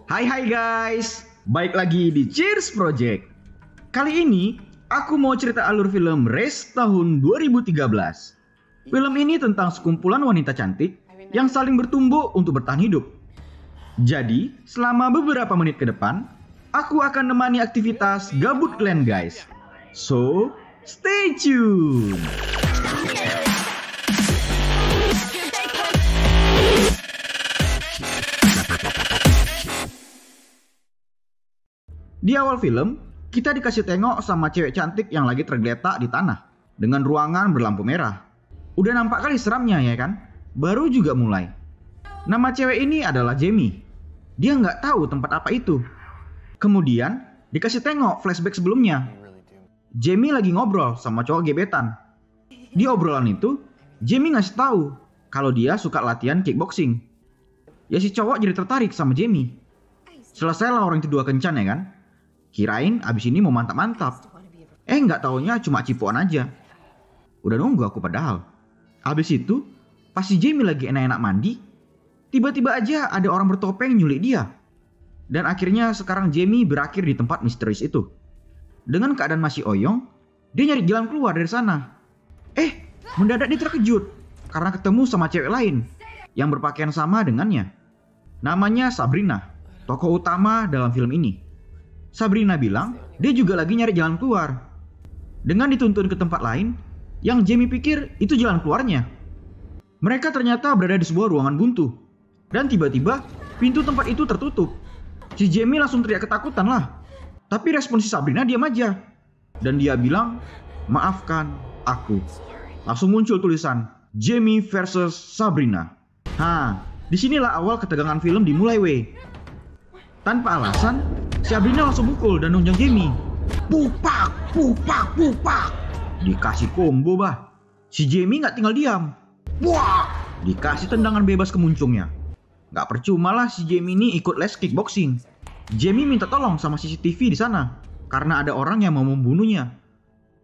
Hai guys, baik lagi di Cheers Project. Kali ini aku mau cerita alur film Race tahun 2013. Film ini tentang sekumpulan wanita cantik yang saling bertumbuk untuk bertahan hidup. Jadi, selama beberapa menit ke depan, aku akan nemani aktivitas gabut kalian guys. So, stay tune. Di awal film, kita dikasih tengok sama cewek cantik yang lagi tergeletak di tanah dengan ruangan berlampu merah. Udah nampak kali seramnya ya kan? Baru juga mulai. Nama cewek ini adalah Jamie. Dia nggak tahu tempat apa itu. Kemudian dikasih tengok flashback sebelumnya. Jamie lagi ngobrol sama cowok gebetan. Di obrolan itu, Jamie ngasih tahu kalau dia suka latihan kickboxing. Ya si cowok jadi tertarik sama Jamie. Selesailah orang itu dua kencan ya kan? Kirain abis ini mau mantap-mantap. Nggak taunya cuma cipuan aja. Udah nunggu aku padahal. Abis itu, pas si Jamie lagi enak-enak mandi, tiba-tiba aja ada orang bertopeng nyulik dia. Dan akhirnya sekarang Jamie berakhir di tempat misterius itu. Dengan keadaan masih oyong, dia nyari jalan keluar dari sana. Mendadak dia terkejut karena ketemu sama cewek lain yang berpakaian sama dengannya. Namanya Sabrina, tokoh utama dalam film ini. Sabrina bilang dia juga lagi nyari jalan keluar. Dengan dituntun ke tempat lain, yang Jamie pikir itu jalan keluarnya. Mereka ternyata berada di sebuah ruangan buntu. Dan tiba-tiba pintu tempat itu tertutup. Si Jamie langsung teriak ketakutan lah. Tapi respon si Sabrina diam aja. Dan dia bilang, "Maafkan aku." Langsung muncul tulisan Jamie versus Sabrina. Disinilah awal ketegangan film dimulai weh. Tanpa alasan, Sabrina langsung mukul dan nunjang Jamie. Pupak, pupak, pupak. Dikasih combo bah. Si Jamie nggak tinggal diam. Wah, dikasih tendangan bebas ke muncungnya. Nggak percuma lah si Jamie ini ikut les kickboxing. Jamie minta tolong sama CCTV di sana karena ada orang yang mau membunuhnya.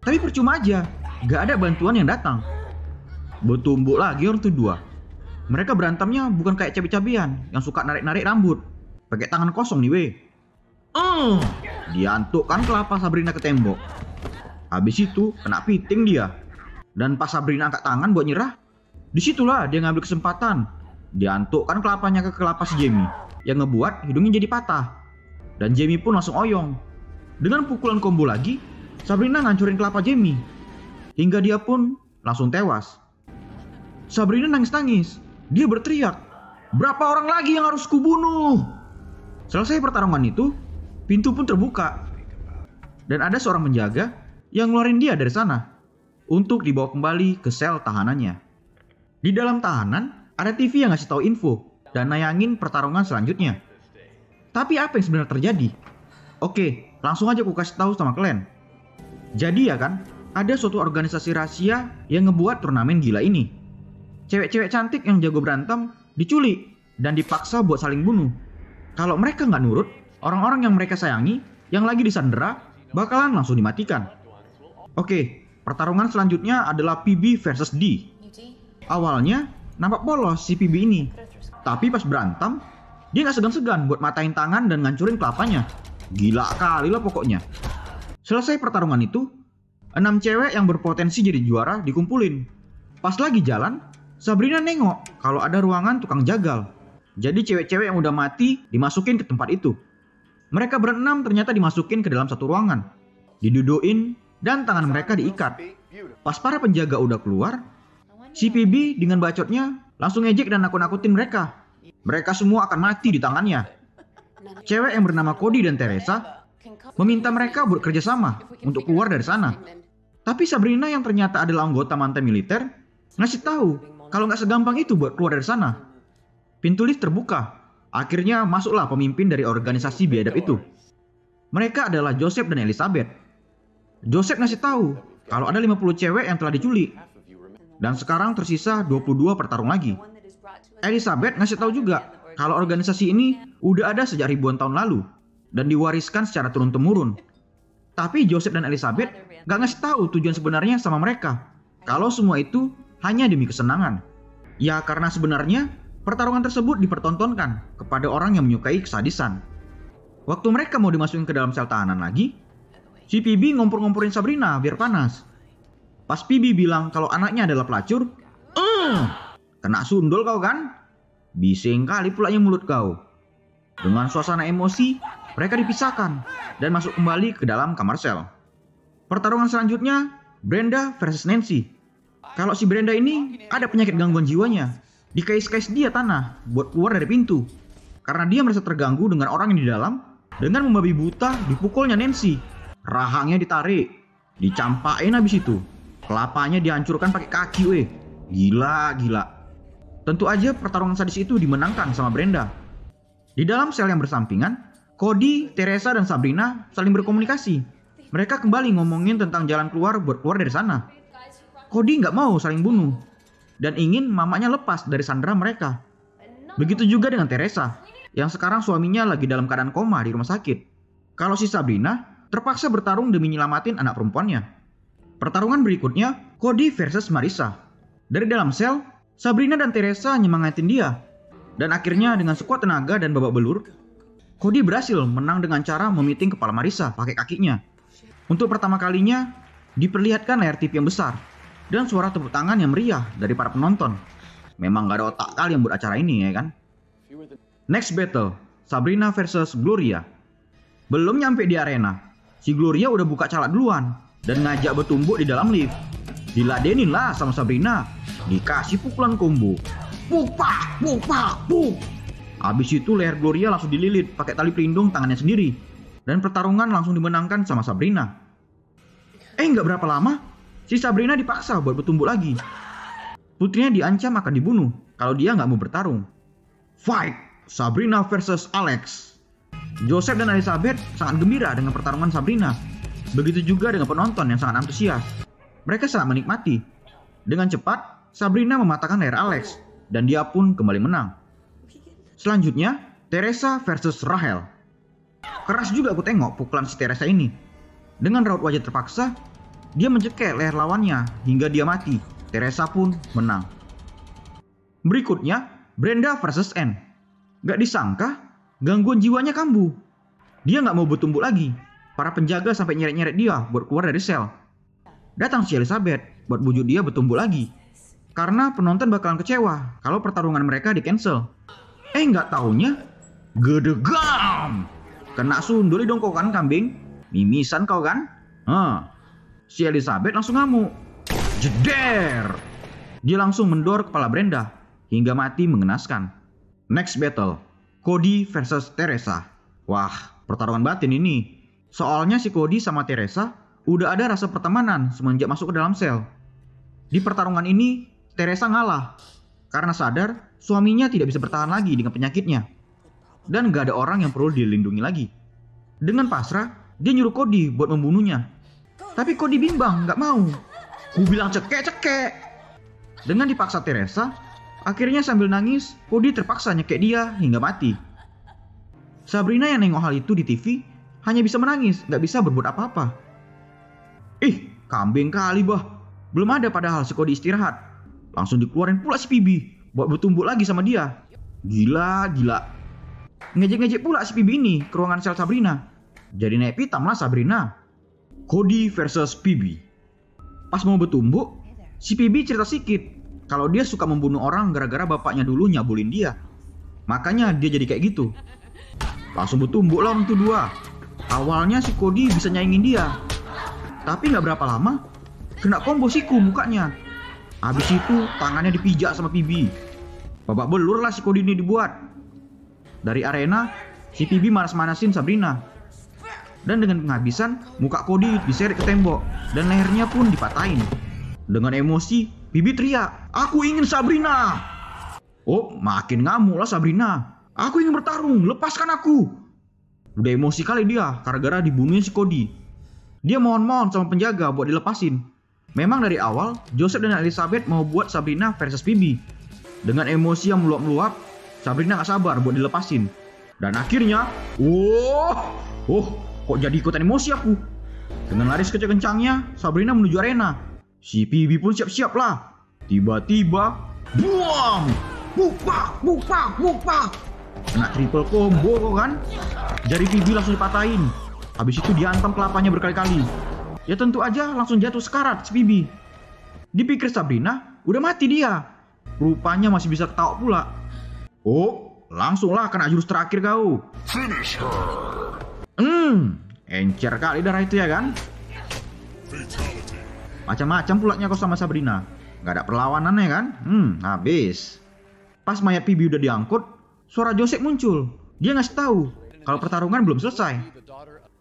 Tapi percuma aja, nggak ada bantuan yang datang. Bertumbuk lagi orang itu dua. Mereka berantemnya bukan kayak cabe-cabean yang suka narik-narik rambut. Pakai tangan kosong nih weh. Diantukkan kelapa Sabrina ke tembok. Habis itu kena piting dia. Dan pas Sabrina angkat tangan buat nyerah, disitulah dia ngambil kesempatan. Diantukkan kelapanya ke kelapa si Jamie, yang ngebuat hidungnya jadi patah. Dan Jamie pun langsung oyong. Dengan pukulan combo lagi, Sabrina ngancurin kelapa Jamie. Hingga dia pun langsung tewas. Sabrina nangis-nangis. Dia berteriak, "Berapa orang lagi yang harus kubunuh?" Selesai pertarungan itu, pintu pun terbuka. Dan ada seorang penjaga yang ngeluarin dia dari sana untuk dibawa kembali ke sel tahanannya. Di dalam tahanan, ada TV yang ngasih tahu info dan nayangin pertarungan selanjutnya. Tapi apa yang sebenarnya terjadi? Oke, langsung aja aku kasih tahu sama kalian. Jadi ya kan, ada suatu organisasi rahasia yang ngebuat turnamen gila ini. Cewek-cewek cantik yang jago berantem diculik dan dipaksa buat saling bunuh. Kalau mereka nggak nurut, orang-orang yang mereka sayangi, yang lagi disandera, bakalan langsung dimatikan. Oke, pertarungan selanjutnya adalah PB versus D. Awalnya, nampak polos si PB ini. Tapi pas berantem, dia nggak segan-segan buat matain tangan dan ngancurin kelapanya. Gila kali lah pokoknya. Selesai pertarungan itu, 6 cewek yang berpotensi jadi juara dikumpulin. Pas lagi jalan, Sabrina nengok kalau ada ruangan tukang jagal. Jadi cewek-cewek yang udah mati dimasukin ke tempat itu. Mereka berenam ternyata dimasukin ke dalam satu ruangan. Diduduin dan tangan mereka diikat. Pas para penjaga udah keluar, si PB dengan bacotnya langsung ngejek dan nakut-nakutin mereka. Mereka semua akan mati di tangannya. Cewek yang bernama Cody dan Teresa meminta mereka bekerja sama untuk keluar dari sana. Tapi Sabrina yang ternyata adalah anggota mantan militer ngasih tahu kalau nggak segampang itu buat keluar dari sana. Pintu lift terbuka. Akhirnya masuklah pemimpin dari organisasi biadab itu. Mereka adalah Joseph dan Elizabeth. Joseph ngasih tahu kalau ada 50 cewek yang telah diculik. Dan sekarang tersisa 22 pertarung lagi. Elizabeth ngasih tahu juga kalau organisasi ini udah ada sejak ribuan tahun lalu dan diwariskan secara turun-temurun. Tapi Joseph dan Elizabeth gak ngasih tahu tujuan sebenarnya sama mereka. Kalau semua itu hanya demi kesenangan. Ya karena sebenarnya pertarungan tersebut dipertontonkan kepada orang yang menyukai kesadisan. Waktu mereka mau dimasukin ke dalam sel tahanan lagi, si PB ngompor-ngomporin Sabrina biar panas. Pas PB bilang kalau anaknya adalah pelacur, kena sundul kau kan? Bising kali pulanya mulut kau. Dengan suasana emosi, mereka dipisahkan dan masuk kembali ke dalam kamar sel. Pertarungan selanjutnya, Brenda versus Nancy. Kalau si Brenda ini ada penyakit gangguan jiwanya. Dikais-kais dia tanah buat keluar dari pintu. Karena dia merasa terganggu dengan orang yang di dalam. Dengan membabi buta dipukulnya Nancy. Rahangnya ditarik, dicampain habis itu. Kelapanya dihancurkan pakai kaki weh. Gila. Tentu aja pertarungan sadis itu dimenangkan sama Brenda. Di dalam sel yang bersampingan, Cody, Teresa, dan Sabrina saling berkomunikasi. Mereka kembali ngomongin tentang jalan keluar buat keluar dari sana. Cody nggak mau saling bunuh dan ingin mamanya lepas dari sandera mereka. Begitu juga dengan Teresa, yang sekarang suaminya lagi dalam keadaan koma di rumah sakit. Kalau si Sabrina terpaksa bertarung demi nyelamatin anak perempuannya. Pertarungan berikutnya, Cody versus Marissa. Dari dalam sel, Sabrina dan Teresa nyemangatin dia. Dan akhirnya dengan sekuat tenaga dan babak belur, Cody berhasil menang dengan cara memiting kepala Marissa pakai kakinya. Untuk pertama kalinya, diperlihatkan layar TV yang besar dan suara tepuk tangan yang meriah dari para penonton. Memang gak ada otak kali yang buat acara ini ya kan. Next battle, Sabrina versus Gloria. Belum nyampe di arena, si Gloria udah buka calak duluan dan ngajak bertumbuk di dalam lift. Diladenin lah sama Sabrina, dikasih pukulan combo. Puk. Abis itu leher Gloria langsung dililit pakai tali pelindung tangannya sendiri. Dan pertarungan langsung dimenangkan sama Sabrina. Nggak berapa lama, si Sabrina dipaksa buat bertumbuk lagi. Putrinya diancam akan dibunuh kalau dia nggak mau bertarung. Fight! Sabrina versus Alex. Joseph dan Elizabeth sangat gembira dengan pertarungan Sabrina. Begitu juga dengan penonton yang sangat antusias. Mereka sangat menikmati. Dengan cepat, Sabrina mematahkan leher Alex dan dia pun kembali menang. Selanjutnya, Teresa versus Rachel. Keras juga aku tengok pukulan si Teresa ini. Dengan raut wajah terpaksa, dia mencekik leher lawannya hingga dia mati. Teresa pun menang. Berikutnya, Brenda versus Anne. Gak disangka, gangguan jiwanya kambuh. Dia gak mau bertumbuk lagi. Para penjaga sampai nyeret-nyeret dia buat keluar dari sel. Datang si Elizabeth buat bujuk dia bertumbuk lagi. Karena penonton bakalan kecewa kalau pertarungan mereka di cancel. Gak taunya, gedegam. Kena sundul dong kau kan kambing. Mimisan kau kan? Si Elizabeth langsung ngamuk. Jeder. Dia langsung mendor kepala Brenda hingga mati mengenaskan. Next battle, Cody versus Teresa. Wah, pertarungan batin ini. Soalnya si Cody sama Teresa udah ada rasa pertemanan semenjak masuk ke dalam sel. Di pertarungan ini, Teresa ngalah karena sadar suaminya tidak bisa bertahan lagi dengan penyakitnya. Dan gak ada orang yang perlu dilindungi lagi. Dengan pasrah, dia nyuruh Cody buat membunuhnya. Tapi Cody bimbang, gak mau. Ku bilang cekek. Dengan dipaksa Teresa, akhirnya sambil nangis, Cody terpaksa nyekek dia hingga mati. Sabrina yang nengok hal itu di TV, hanya bisa menangis, gak bisa berbuat apa-apa. Kambing kali bah. Belum ada padahal si Cody istirahat. Langsung dikeluarin pula si PB buat bertumbuk lagi sama dia. Gila. Ngejek-ngejek pula si PB ini ke ruangan sel Sabrina. Jadi naik pitam lah Sabrina. Cody versus PB. Pas mau bertumbuk, si PB cerita sedikit kalau dia suka membunuh orang gara-gara bapaknya dulu nyabulin dia. Makanya dia jadi kayak gitu. Langsung bertumbuk lah orang itu dua. Awalnya si Cody bisa nyaingin dia. Tapi gak berapa lama, kena combo siku mukanya. Habis itu tangannya dipijak sama PB. Babak belur lah si Cody ini dibuat. Dari arena, si PB manas-manasin Sabrina. Dan dengan penghabisan, muka Cody diseret ke tembok dan lehernya pun dipatahin. Dengan emosi, PB teriak, "Aku ingin Sabrina!" Oh, makin ngamuk lah Sabrina. "Aku ingin bertarung, lepaskan aku!" Udah emosi kali dia, gara-gara dibunuhnya si Cody. Dia mohon-mohon sama penjaga buat dilepasin. Memang dari awal, Joseph dan Elizabeth mau buat Sabrina versus PB. Dengan emosi yang meluap-meluap, Sabrina gak sabar buat dilepasin. Dan akhirnya, kok jadi ikutan emosi aku. Dengan lari sekecil-kencangnya, Sabrina menuju arena. Si PB pun siap-siap lah. Tiba-tiba, buang! Buk pak! Kena triple combo kan? Jari Phoebe langsung dipatahin. Habis itu dihantam kelapanya berkali-kali. Ya tentu aja langsung jatuh sekarat si Phoebe. Dipikir Sabrina udah mati dia. Rupanya masih bisa ketawa pula. Oh, langsunglah kena jurus terakhir kau. Finish her. Encer kali darah itu ya kan? Fatality. Macam-macam pulanya kau sama Sabrina. Gak ada perlawanannya kan? Habis. Pas mayat Phoebe udah diangkut, suara Joseph muncul. Dia ngasih tahu kalau pertarungan belum selesai.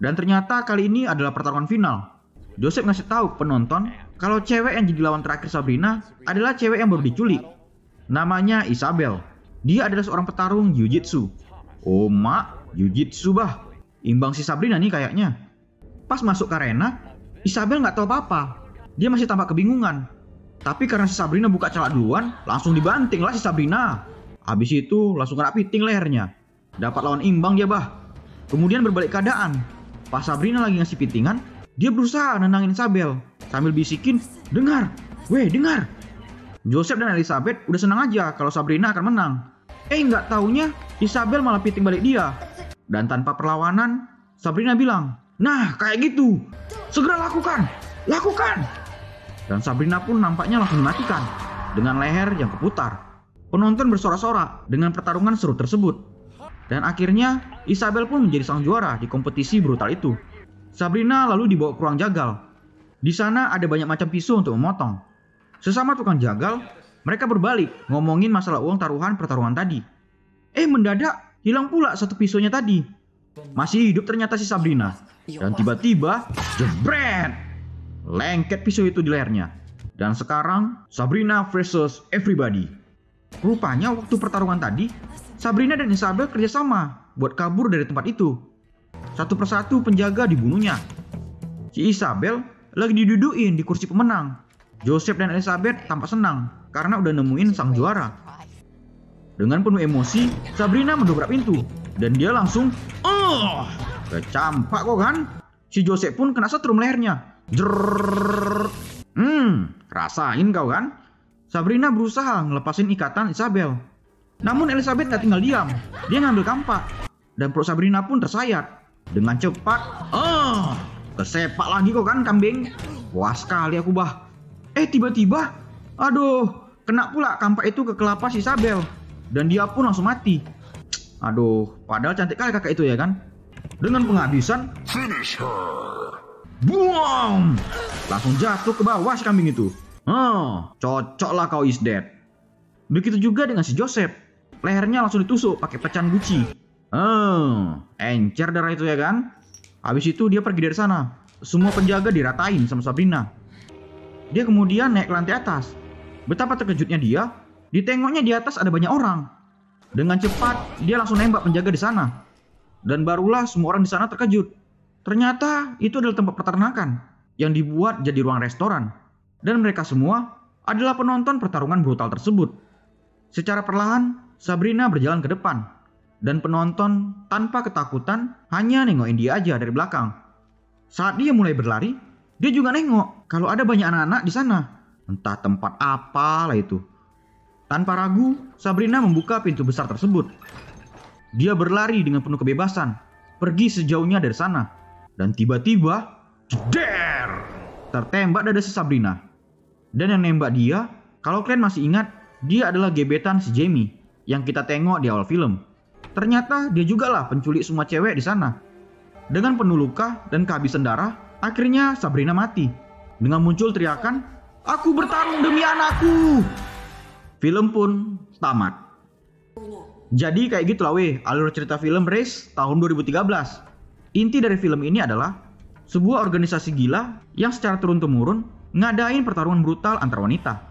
Dan ternyata kali ini adalah pertarungan final. Joseph ngasih tahu ke penonton kalau cewek yang jadi lawan terakhir Sabrina adalah cewek yang baru diculik. Namanya Isabel. Dia adalah seorang petarung jiu-jitsu. Oh mak, jiu-jitsu bah. Imbang si Sabrina nih kayaknya. Pas masuk ke arena, Isabel nggak tahu apa-apa. Dia masih tampak kebingungan. Tapi karena si Sabrina buka celak duluan, langsung dibanting lah si Sabrina. Habis itu langsung kena piting lehernya. Dapat lawan imbang dia bah. Kemudian berbalik keadaan. Pas Sabrina lagi ngasih pitingan, dia berusaha nenangin Isabel sambil bisikin, dengar, weh dengar. Joseph dan Elizabeth udah senang aja kalau Sabrina akan menang. Nggak taunya Isabel malah piting balik dia. Dan tanpa perlawanan, Sabrina bilang, nah kayak gitu, segera lakukan, lakukan. Dan Sabrina pun nampaknya langsung dimatikan dengan leher yang keputar. Penonton bersorak-sorak dengan pertarungan seru tersebut. Dan akhirnya Isabel pun menjadi sang juara di kompetisi brutal itu. Sabrina lalu dibawa ke ruang jagal. Di sana ada banyak macam pisau untuk memotong. Sesama tukang jagal, mereka berbalik ngomongin masalah uang taruhan pertarungan tadi. Mendadak hilang pula satu pisaunya tadi. Masih hidup ternyata si Sabrina. Dan tiba-tiba, jebret! Lengket pisau itu di lehernya. Dan sekarang, Sabrina versus everybody. Rupanya waktu pertarungan tadi, Sabrina dan Isabel kerjasama buat kabur dari tempat itu. Satu persatu penjaga dibunuhnya. Si Isabel lagi didudukin di kursi pemenang. Joseph dan Elizabeth tampak senang karena udah nemuin sang juara. Dengan penuh emosi, Sabrina mendobrak pintu. Dan dia langsung, kecampak kok kan? Si Joseph pun kena setrum lehernya. Jrrrr. Rasain kau kan? Sabrina berusaha ngelepasin ikatan Isabel. Namun Elizabeth gak tinggal diam. Dia ngambil kampak. Dan perut Sabrina pun tersayat. Dengan cepat, kesepak lagi kok kan kambing. Puas sekali aku bah. Tiba-tiba, aduh, kena pula kampak itu ke kelapa si Isabel. Dan dia pun langsung mati. Aduh, padahal cantik kali kakak itu ya kan? Dengan penghabisan, Finish her. buang! Langsung jatuh ke bawah si kambing itu. Cocok lah kau is dead. Begitu juga dengan si Joseph. Lehernya langsung ditusuk pakai pecahan guci. Encer darah itu ya kan? Habis itu dia pergi dari sana. Semua penjaga diratain sama Sabrina. Dia kemudian naik ke lantai atas. Betapa terkejutnya dia, ditengoknya di atas ada banyak orang. Dengan cepat, dia langsung nembak penjaga di sana. Dan barulah semua orang di sana terkejut. Ternyata itu adalah tempat peternakan yang dibuat jadi ruang restoran. Dan mereka semua adalah penonton pertarungan brutal tersebut. Secara perlahan, Sabrina berjalan ke depan. Dan penonton tanpa ketakutan hanya nengokin dia aja dari belakang. Saat dia mulai berlari, dia juga nengok kalau ada banyak anak-anak di sana. Entah tempat apalah itu. Tanpa ragu, Sabrina membuka pintu besar tersebut. Dia berlari dengan penuh kebebasan, pergi sejauhnya dari sana. Dan tiba-tiba, jeder! Tertembak dada si Sabrina. Dan yang nembak dia, kalau kalian masih ingat, dia adalah gebetan si Jamie yang kita tengok di awal film. Ternyata dia juga lah penculik semua cewek di sana. Dengan penuh luka dan kehabisan darah, akhirnya Sabrina mati. Dengan muncul teriakan, "Aku bertarung demi anakku!" Film pun tamat. Jadi kayak gitulah weh alur cerita film Race tahun 2013. Inti dari film ini adalah sebuah organisasi gila yang secara turun-temurun ngadain pertarungan brutal antar wanita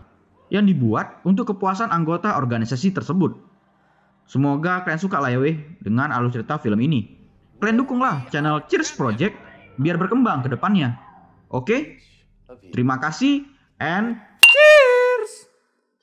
yang dibuat untuk kepuasan anggota organisasi tersebut. Semoga kalian suka lah ya weh dengan alur cerita film ini. Kalian dukunglah channel Cheers Project biar berkembang ke depannya. Oke? Terima kasih and